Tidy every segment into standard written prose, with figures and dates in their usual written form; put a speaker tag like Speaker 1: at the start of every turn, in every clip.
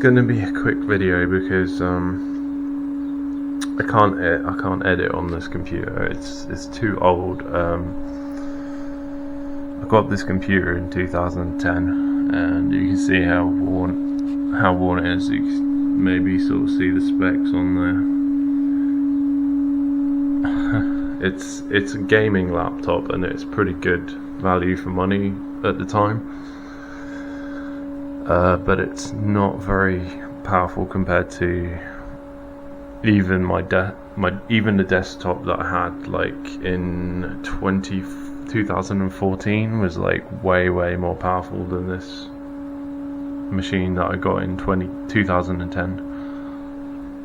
Speaker 1: going to be a quick video because I can't edit on this computer. It's too old. I got this computer in 2010, and you can see how worn it is. You can maybe sort of see the specs on there. It's a gaming laptop, and it's pretty good value for money at the time. But it's not very powerful compared to even even the desktop that I had like in 2014 was like way more powerful than this machine that I got in 2010.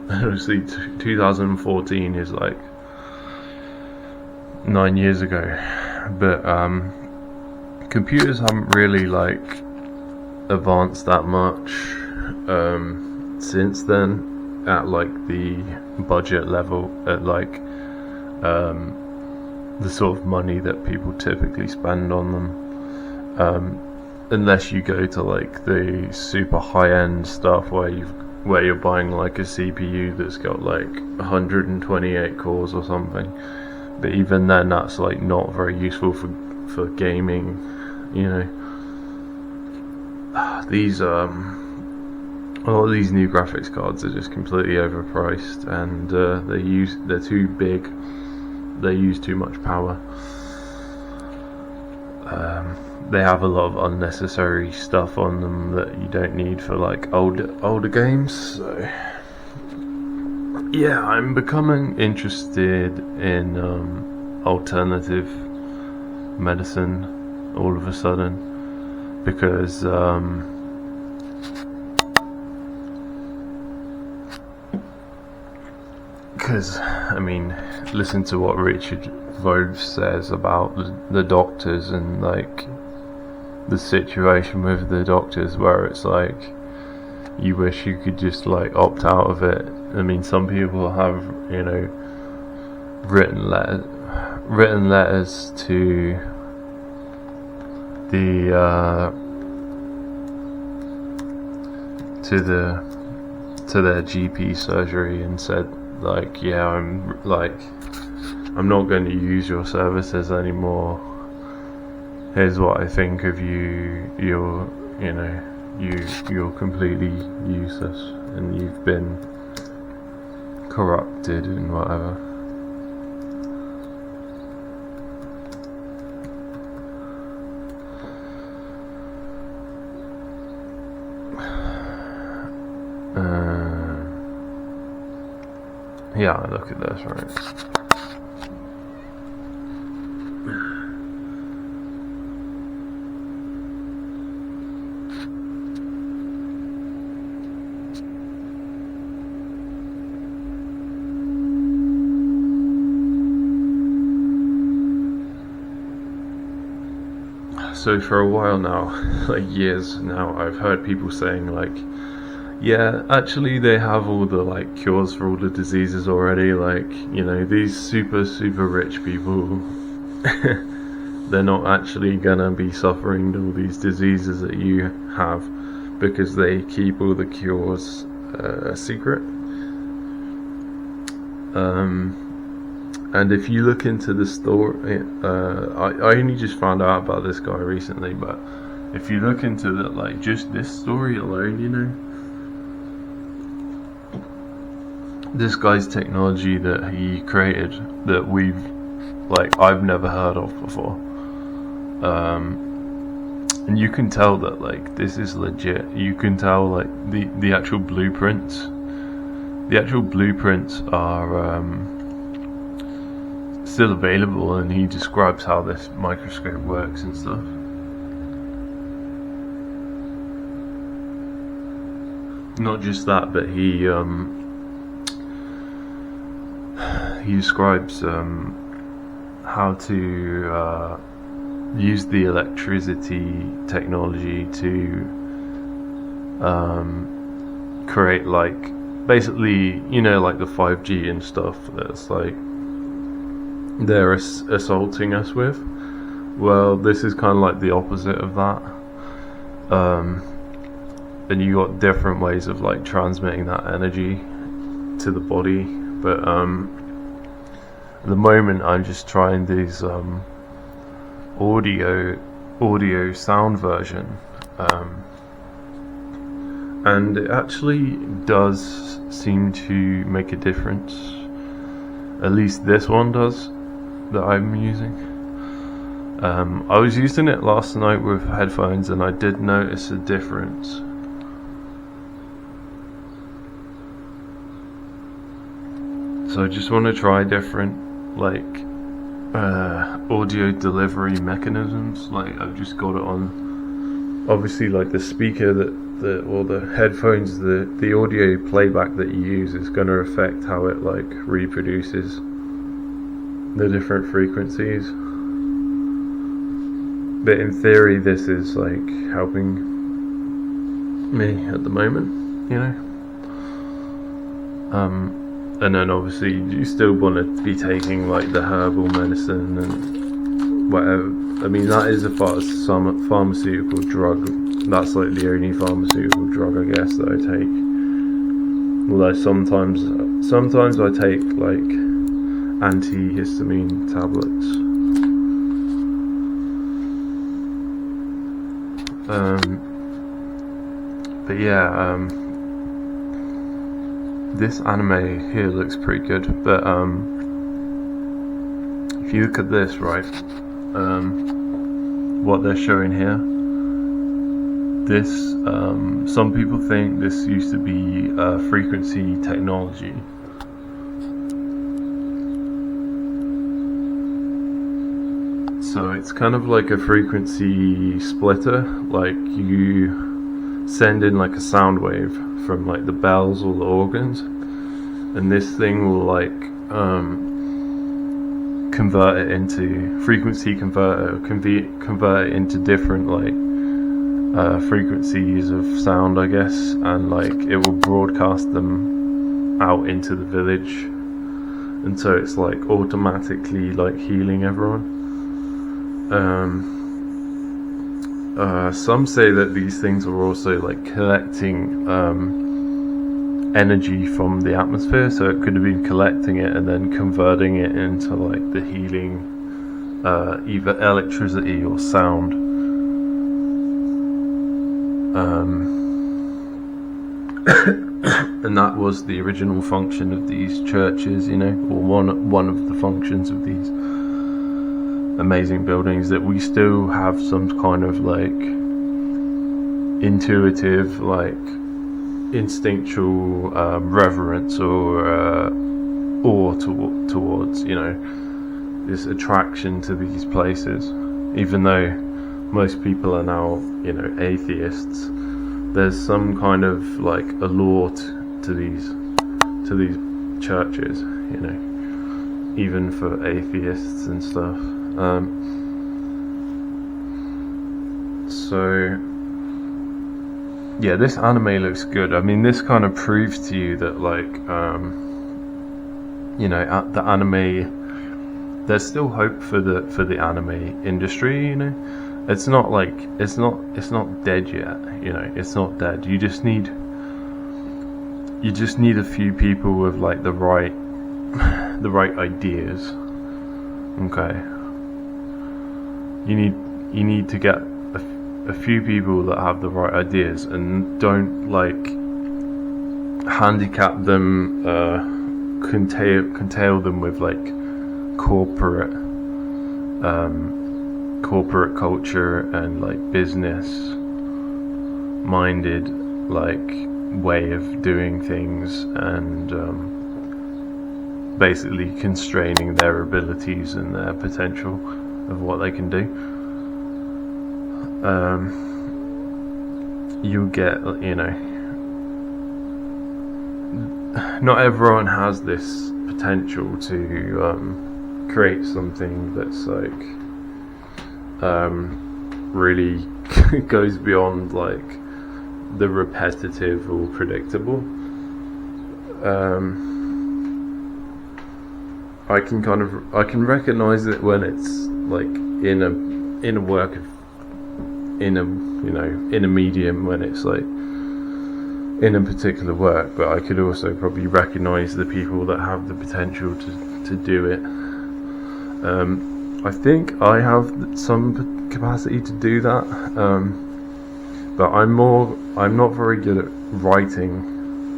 Speaker 1: Obviously 2014 is like 9 years ago, but computers haven't really like advanced that much since then at like the budget level, at like the sort of money that people typically spend on them, unless you go to like the super high-end stuff where you're buying like a CPU that's got like 128 cores or something. But even then, that's like not very useful for gaming, you know. These a lot of these new graphics cards are just completely overpriced, and they're too big. They use too much power. They have a lot of unnecessary stuff on them that you don't need for like older games. So yeah, I'm becoming interested in alternative medicine all of a sudden, because I mean, listen to what Richard Voves says about the doctors, and like the situation with the doctors where it's like you wish you could just like opt out of it. I mean, some people have, you know, written letters to their GP surgery and said like, yeah, I'm not going to use your services anymore. Here's what I think of you. You're completely useless, and you've been corrupted and whatever. Yeah, look at this, right? So for a while now, like years now, I've heard people saying like, yeah, actually they have all the like cures for all the diseases already. Like, you know, these super rich people, they're not actually gonna be suffering all these diseases that you have, because they keep all the cures a secret. And if you look into the story, I only just found out about this guy recently, but if you look into that, like just this story alone, you know, this guy's technology that he created that I've never heard of before, and you can tell that like this is legit. You can tell like the actual blueprints are still available, and he describes how this microscope works and stuff. Not just that, but he describes how to use the electricity technology to create like, basically, you know, like the 5G and stuff that's like they're assaulting us with. Well, this is kind of like the opposite of that. and you got different ways of like transmitting that energy to the body. But at the moment I'm just trying these audio sound version, and it actually does seem to make a difference. At least this one does, that I'm using. I was using it last night with headphones and I did notice a difference. So I just want to try different like audio delivery mechanisms. Like I've just got it on, obviously, like the speaker or the headphones, the audio playback that you use is going to affect how it like reproduces the different frequencies. But in theory, this is like helping me at the moment, you know. And then obviously you still want to be taking like the herbal medicine and whatever. I mean, that is a pharmaceutical drug. That's like the only pharmaceutical drug, I guess, that I take. Although sometimes I take like antihistamine tablets. But yeah, this anime here looks pretty good, but if you look at this, right, what they're showing here, this, some people think this used to be frequency technology. So it's kind of like a frequency splitter, like you send in like a sound wave from like the bells or the organs, and this thing will like convert it into frequency convert it into different like frequencies of sound, I guess, and like it will broadcast them out into the village, and so it's like automatically like healing everyone. Some say that these things are also like collecting energy from the atmosphere, so it could have been collecting it and then converting it into like the healing, either electricity or sound. And that was the original function of these churches, you know, or one of the functions of these amazing buildings, that we still have some kind of like intuitive, like instinctual reverence or awe towards, you know, this attraction to these places. Even though most people are now, you know, atheists, there's some kind of like allure to these churches, you know, even for atheists and stuff. So yeah, this anime looks good. I mean, this kind of proves to you that like you know, at the anime, there's still hope for the anime industry, you know. It's not like it's not dead yet, you know. It's not dead. You just need a few people with like the right ideas. Okay. You need to get a few people that have the right ideas and don't like handicap them, curtail them with like corporate culture and like business minded like way of doing things, and basically constraining their abilities and their potential of what they can do. You get, you know, not everyone has this potential to create something that's like really goes beyond like the repetitive or predictable. I can recognize it when it's like in a work of, in a medium, when it's like in a particular work, but I could also probably recognise the people that have the potential to do it. I think I have some capacity to do that, but I'm not very good at writing.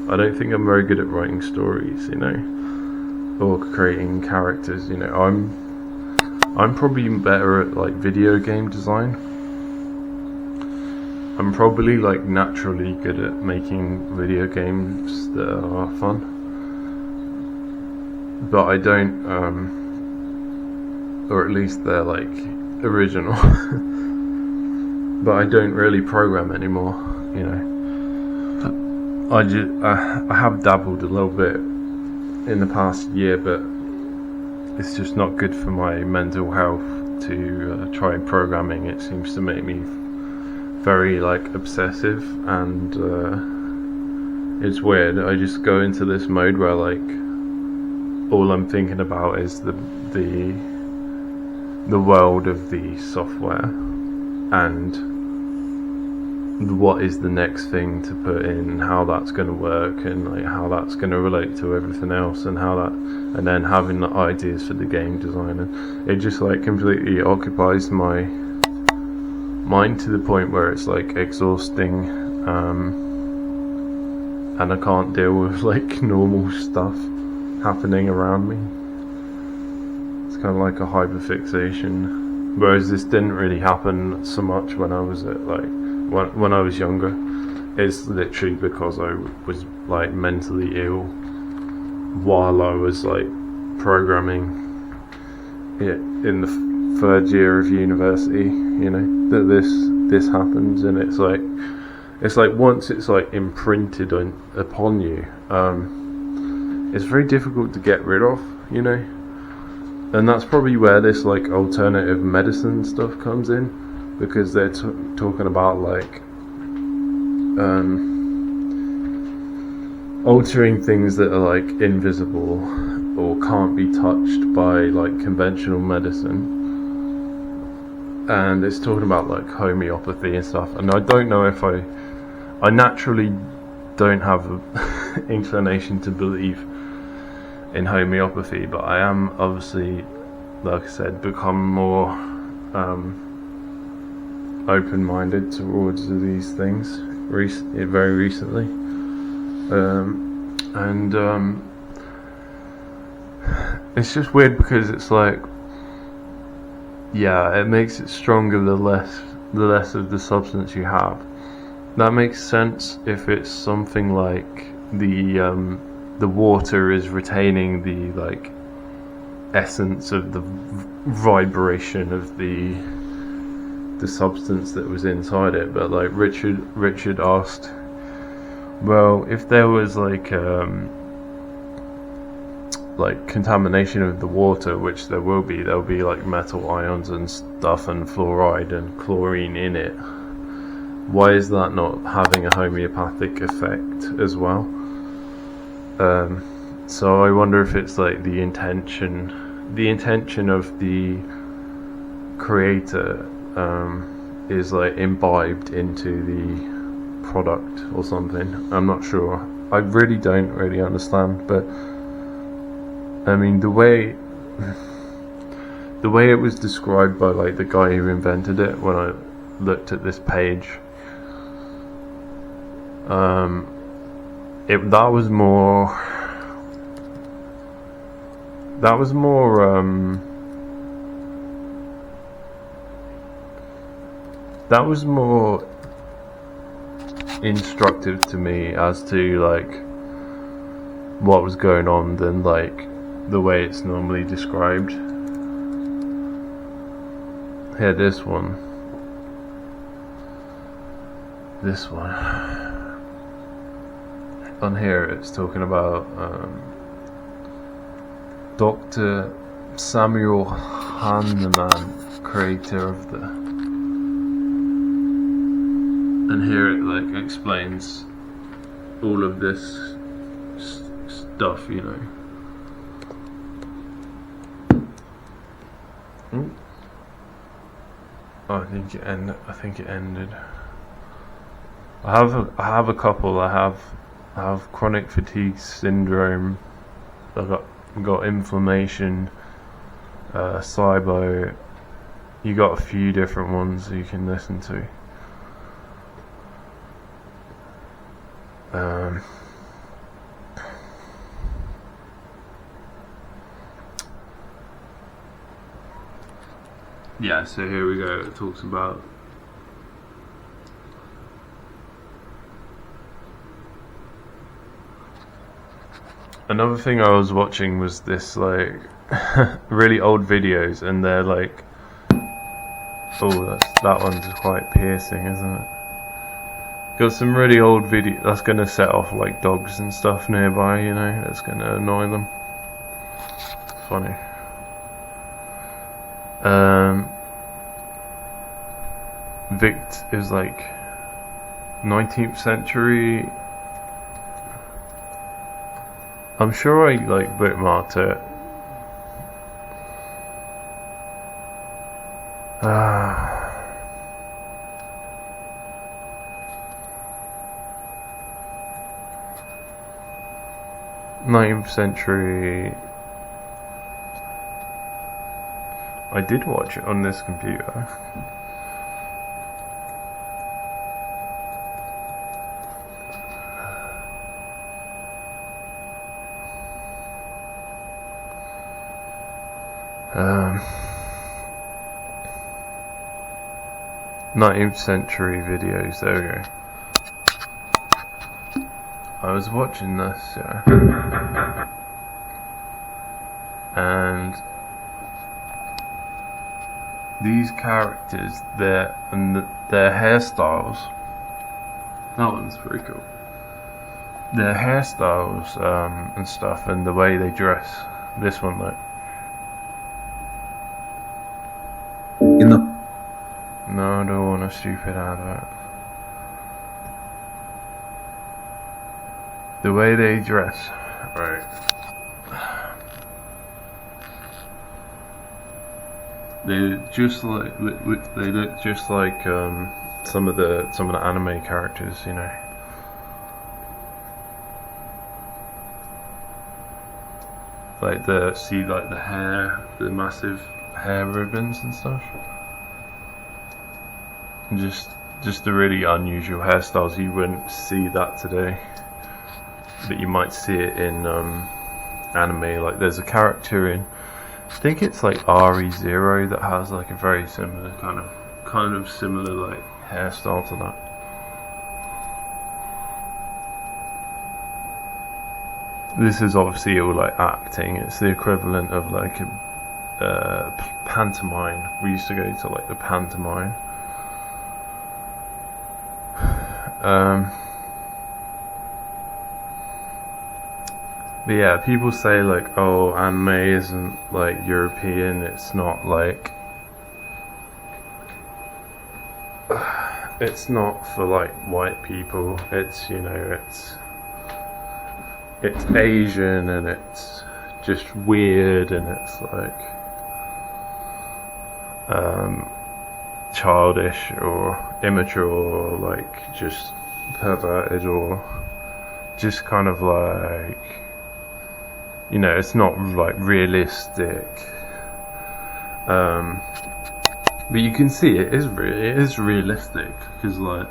Speaker 1: I don't think I'm very good at writing stories, you know, or creating characters. You know, I'm probably better at like video game design. I'm probably like naturally good at making video games that are fun, but I don't, or at least they're like original. But I don't really program anymore, you know. I have dabbled a little bit in the past year, but it's just not good for my mental health to try programming. It seems to make me very like obsessive, and it's weird. I just go into this mode where like all I'm thinking about is the world of the software and what is the next thing to put in, and how that's going to work, and like how that's going to relate to everything else, and how that, and then having the ideas for the game design, and it just like completely occupies my mind to the point where it's like exhausting, and I can't deal with like normal stuff happening around me. It's kind of like a hyperfixation, whereas this didn't really happen so much when I was at like when I was younger. It's literally because I was like mentally ill while I was like programming it in the third year of university, you know, that this happens. And it's like once it's like imprinted upon you, it's very difficult to get rid of, you know. And that's probably where this like alternative medicine stuff comes in, because they're talking about like altering things that are like invisible or can't be touched by like conventional medicine. And it's talking about like homeopathy and stuff, and I don't know if I naturally don't have an inclination to believe in homeopathy, but I am obviously, like I said, become more open-minded towards these things very recently, and it's just weird because it's like, yeah, it makes it stronger the less of the substance you have. That makes sense if it's something like the water is retaining the like essence of the vibration of the substance that was inside it. But like Richard asked, well, if there was like contamination of the water, which there'll be like metal ions and stuff and fluoride and chlorine in it, why is that not having a homeopathic effect as well? So I wonder if it's like the intention of the creator is like imbibed into the product or something. I'm not sure. I really don't really understand, but I mean the way it was described by like the guy who invented it, when I looked at this page, that was more instructive to me as to like what was going on than like the way it's normally described. Here, this one. On here it's talking about Dr. Samuel Hahnemann, creator of the, and here it like explains all of this stuff, you know. Oh, I think it ended. I have a couple. I have chronic fatigue syndrome. I've got inflammation, SIBO. You got a few different ones you can listen to. Yeah, so here we go. It talks about another thing I was watching was this like really old videos, and they're like, oh, that one's quite piercing, isn't it? Got some really old video that's gonna set off like dogs and stuff nearby, you know, that's gonna annoy them. Funny. Vict is like 19th century. I'm sure I like bookmarked it. 19th century. I did watch it on this computer. Um, 19th century videos, there we go. I was watching this, yeah, and these characters, their hairstyles, that one's pretty cool. Their hairstyles and stuff, and the way they dress. This one, though. No, I don't want a stupid advert. The way they dress, right? They just like they look just like some of the anime characters, you know. Like the hair, the massive hair ribbons and stuff. And just the really unusual hairstyles. You wouldn't see that today, but you might see it in anime. Like there's a character in, I think it's like RE0, that has like a very similar kind of similar like hairstyle to that. This is obviously all like acting. It's the equivalent of like a pantomime. We used to go to like the pantomime. But yeah, people say like, oh, anime isn't like European, it's not like it's not for like white people, it's, you know, it's Asian, and it's just weird, and it's like childish or immature or like just perverted or just kind of like, you know, it's not like realistic. But you can see it is realistic, because like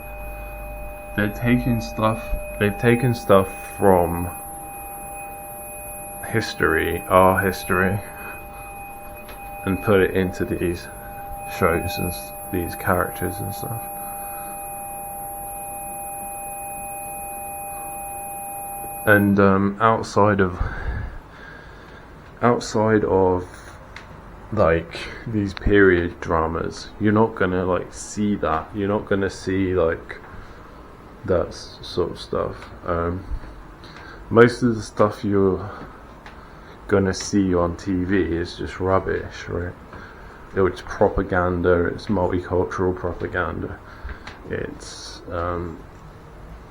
Speaker 1: they've taken stuff from history, our history, and put it into these shows and these characters and stuff. And outside of like these period dramas, you're not gonna like see that. You're not gonna see like that sort of stuff. Most of the stuff you're gonna see on TV is just rubbish, right? It's propaganda. It's multicultural propaganda. It's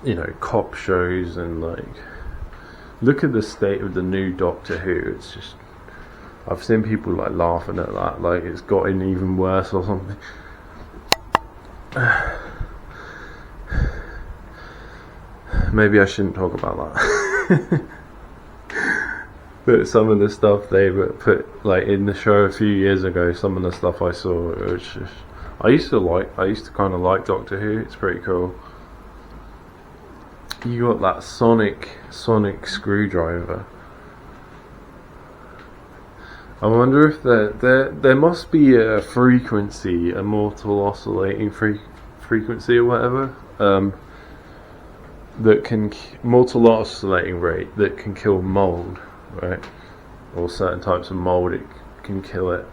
Speaker 1: you know, cop shows, and like, look at the state of the new Doctor Who. It's just, I've seen people like laughing at that, like it's gotten even worse or something. maybe I shouldn't talk about that. But some of the stuff they put like in the show a few years ago, some of the stuff I saw, it was just, I used to kind of like Doctor Who. It's pretty cool. You got that sonic screwdriver. I wonder if there must be a frequency, a mortal oscillating frequency or whatever, that can mortal oscillating rate that can kill mold, right? Or certain types of mold, it can kill it.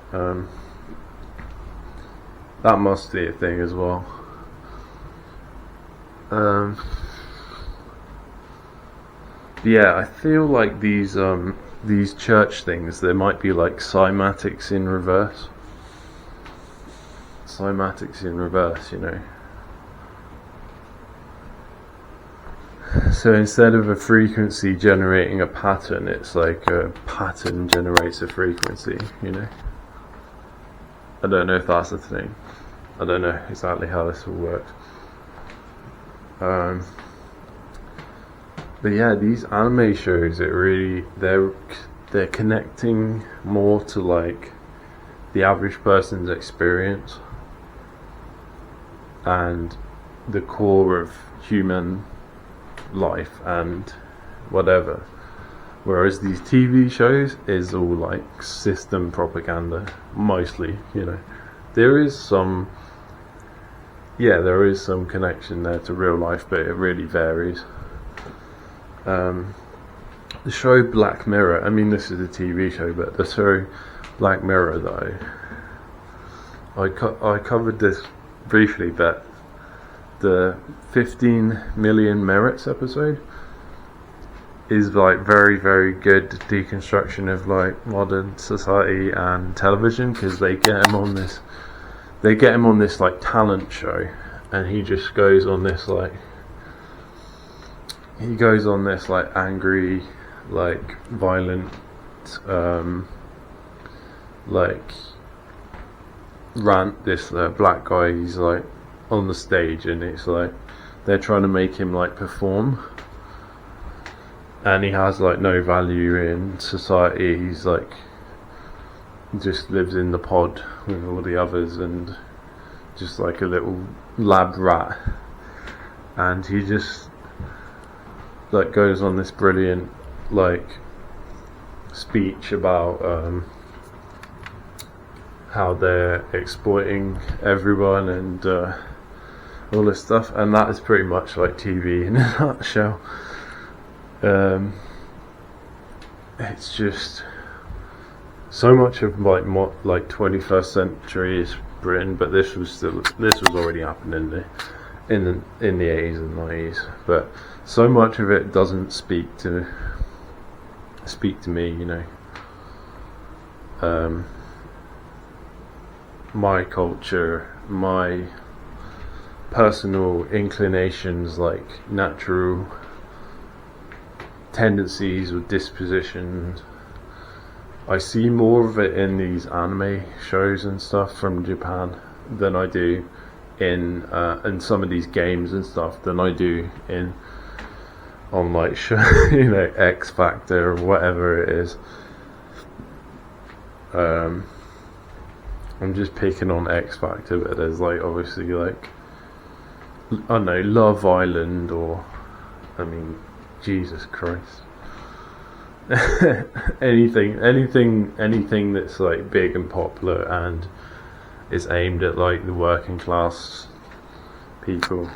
Speaker 1: That must be a thing as well. Yeah, I feel like these church things, there might be like cymatics in reverse. Cymatics in reverse, you know. So instead of a frequency generating a pattern, it's like a pattern generates a frequency, you know. I don't know if that's the thing. I don't know exactly how this will work. But yeah, these anime shows, they're connecting more to like the average person's experience and the core of human life and whatever. Whereas these TV shows is all like system propaganda, mostly, you know. There is some connection there to real life, but it really varies. The show Black Mirror, I mean this is a TV show, but the show Black Mirror though, I covered this briefly, but the 15 Million Merits episode is like very, very good deconstruction of like modern society and television, because they get him on this like talent show, and he just goes on this like angry, like violent, like rant. This black guy, he's like on the stage, and it's like they're trying to make him like perform, and he has like no value in society. He's like just lives in the pod with all the others and just like a little lab rat, and he just like goes on this brilliant like speech about how they're exploiting everyone and all this stuff, and that is pretty much like TV in a nutshell. It's just so much of like 21st century is Britain, but this was already happening in the 80s and 90s, but so much of it doesn't speak to me, you know. My culture, my personal inclinations, like natural tendencies or dispositions, I see more of it in these anime shows and stuff from Japan than I do in some of these games and stuff than I do on like you know, X Factor or whatever it is. I'm just picking on X Factor, but there's like obviously like, I don't know, Love Island, or I mean, Jesus Christ. anything that's like big and popular and is aimed at like the working class people.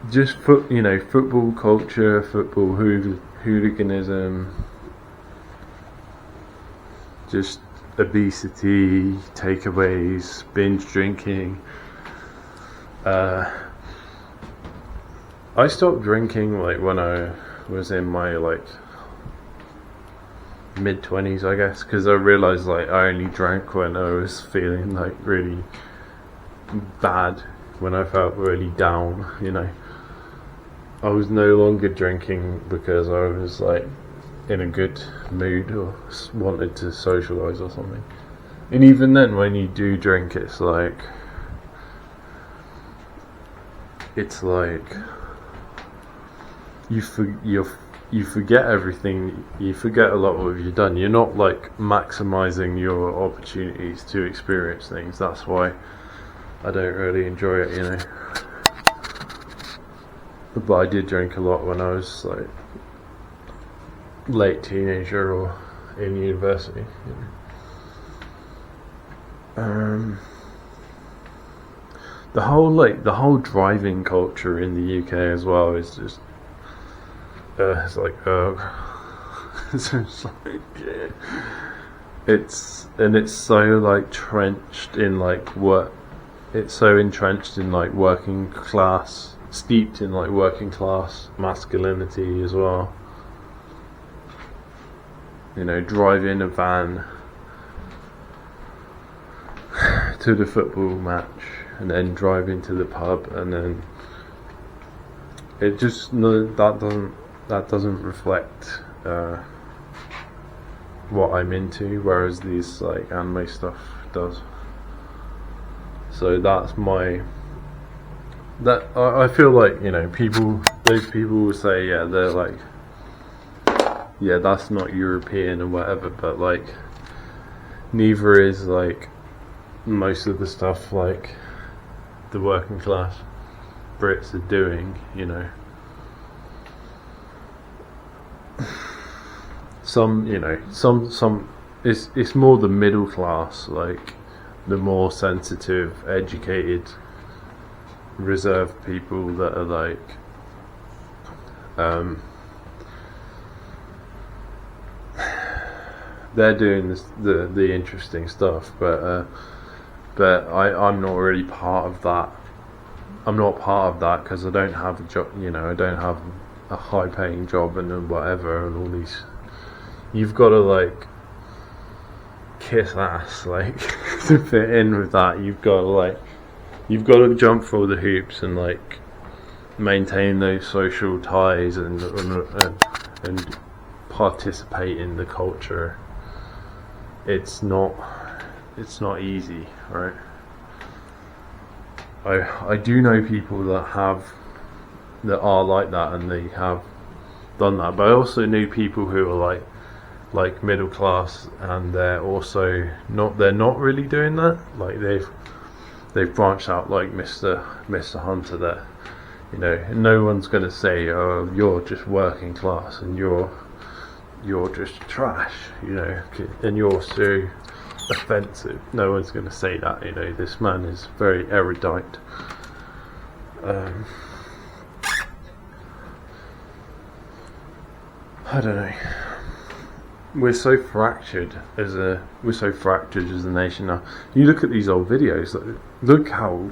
Speaker 1: Just football culture, football hooliganism, just obesity, takeaways, binge drinking. I stopped drinking like when I was in my like mid-20s, I guess, because I realised like I only drank when I was feeling like really bad, when I felt really down, you know. I was no longer drinking because I was like in a good mood or wanted to socialise or something. And even then, when you do drink, it's like it's like you forget everything. You forget a lot of what you've done. You're not like maximizing your opportunities to experience things. That's why I don't really enjoy it, you know. But I did drink a lot when I was like late teenager or in university, you know. The whole driving culture in the UK as well is just it's like it's just like, yeah. It's so like trenched in like work. It's so entrenched in like working class, steeped in like working class masculinity as well. You know, driving a van to the football match and then driving to the pub, and then it just that doesn't reflect what I'm into, whereas these like anime stuff does. So that's I feel like, you know, those people will say, yeah, they're like, yeah, that's not European and whatever, but like neither is like most of the stuff like the working class Brits are doing, you know. Some it's more the middle class, like the more sensitive, educated, reserved people that are like they're doing the interesting stuff, but I'm not really part of that. I'm not part of that because I don't have a job, you know. I don't have a high paying job and whatever, and all these. You've got to like kiss ass like to fit in with that. You've got to jump through all the hoops and like maintain those social ties and participate in the culture. It's not easy, right? I do know people that are like that, and they have done that, but I also know people who are like middle class, and they're not really doing that. Like they've branched out, like Mr. Hunter, that, you know, no one's going to say, oh, you're just working class and you're just trash, you know, and you're so offensive. No one's going to say that, you know. This man is very erudite. I don't know. We're so fractured as a nation now. You look at these old videos. Look how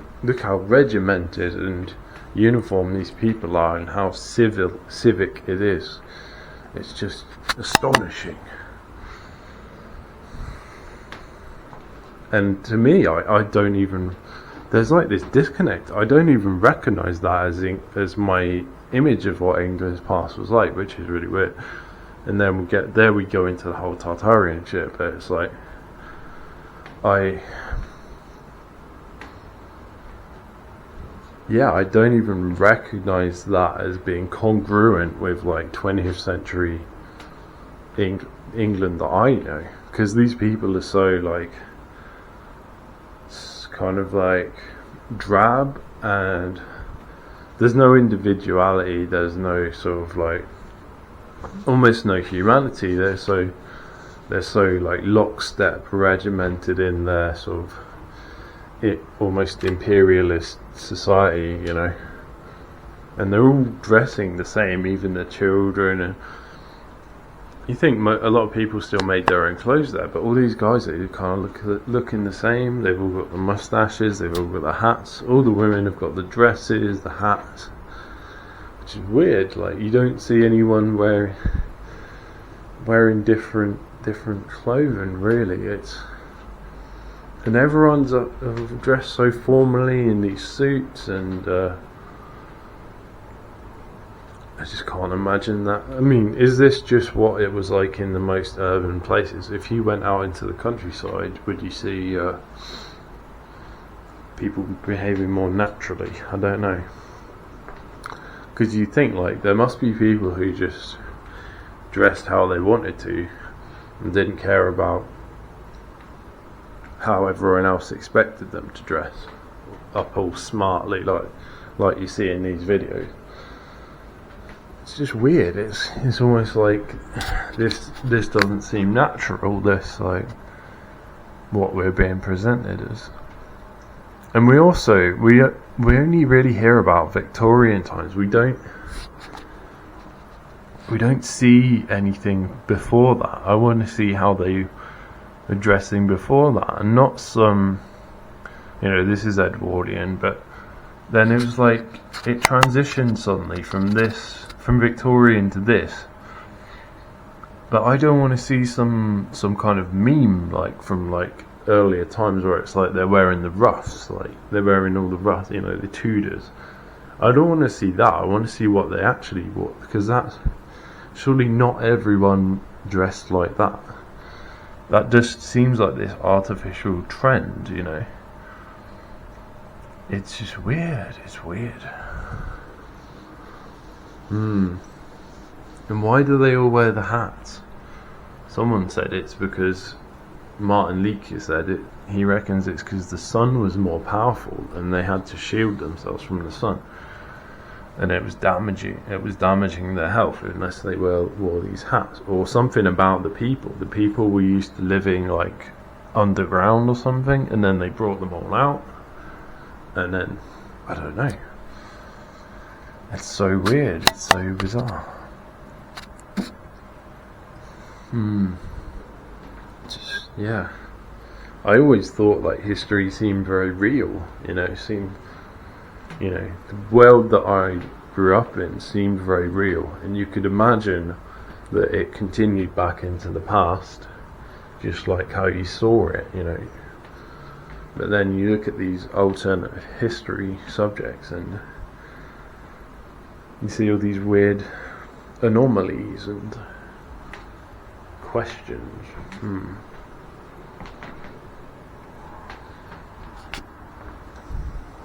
Speaker 1: regimented and uniform these people are, and how civic it is. It's just astonishing. And to me, I don't even. There's like this disconnect. I don't even recognise that as my image of what England's past was like, which is really weird. And then we go into the whole Tartarian shit, but it's like I don't even recognise that as being congruent with like 20th century England that I know, because these people are so like kind of like drab, and there's no individuality, there's no sort of like almost no humanity. They're so like lockstep, regimented in their sort of almost imperialist society, you know. And they're all dressing the same, even the children. And you think a lot of people still made their own clothes there, but all these guys, they kind of looking the same. They've all got the mustaches, they've all got the hats. All the women have got the dresses, the hats. Which is weird. Like, you don't see anyone wearing different clothing, really. And everyone's dressed so formally in these suits, and I just can't imagine that. I mean, is this just what it was like in the most urban places? If you went out into the countryside, would you see people behaving more naturally? I don't know. Because you think like there must be people who just dressed how they wanted to and didn't care about how everyone else expected them to dress, up all smartly like you see in these videos. It's just weird. It's almost like this doesn't seem natural, this like what we're being presented as. And we only really hear about Victorian times. We don't see anything before that. I want to see how they were dressing before that, and not some, this is Edwardian, but then it was like it transitioned suddenly from Victorian to this. But I don't want to see some kind of meme like from like earlier times where it's like they're wearing the ruffs, like they're wearing all the ruffs, the Tudors. I don't want to see that. I want to see what they actually wore, because that's surely not everyone dressed like that. That just seems like this artificial trend, It's just weird. It's weird. And why do they all wear the hats? Someone said it's because Martin Leakey said it. He reckons it's because the sun was more powerful and they had to shield themselves from the sun, and it was damaging their health unless they wore these hats, or something about the people were used to living like underground or something, and then they brought them all out, and then I don't know. It's so weird. It's so bizarre. Yeah. I always thought like history seemed very real, the world that I grew up in seemed very real, and you could imagine that it continued back into the past, just like how you saw it, But then you look at these alternative history subjects and you see all these weird anomalies and questions.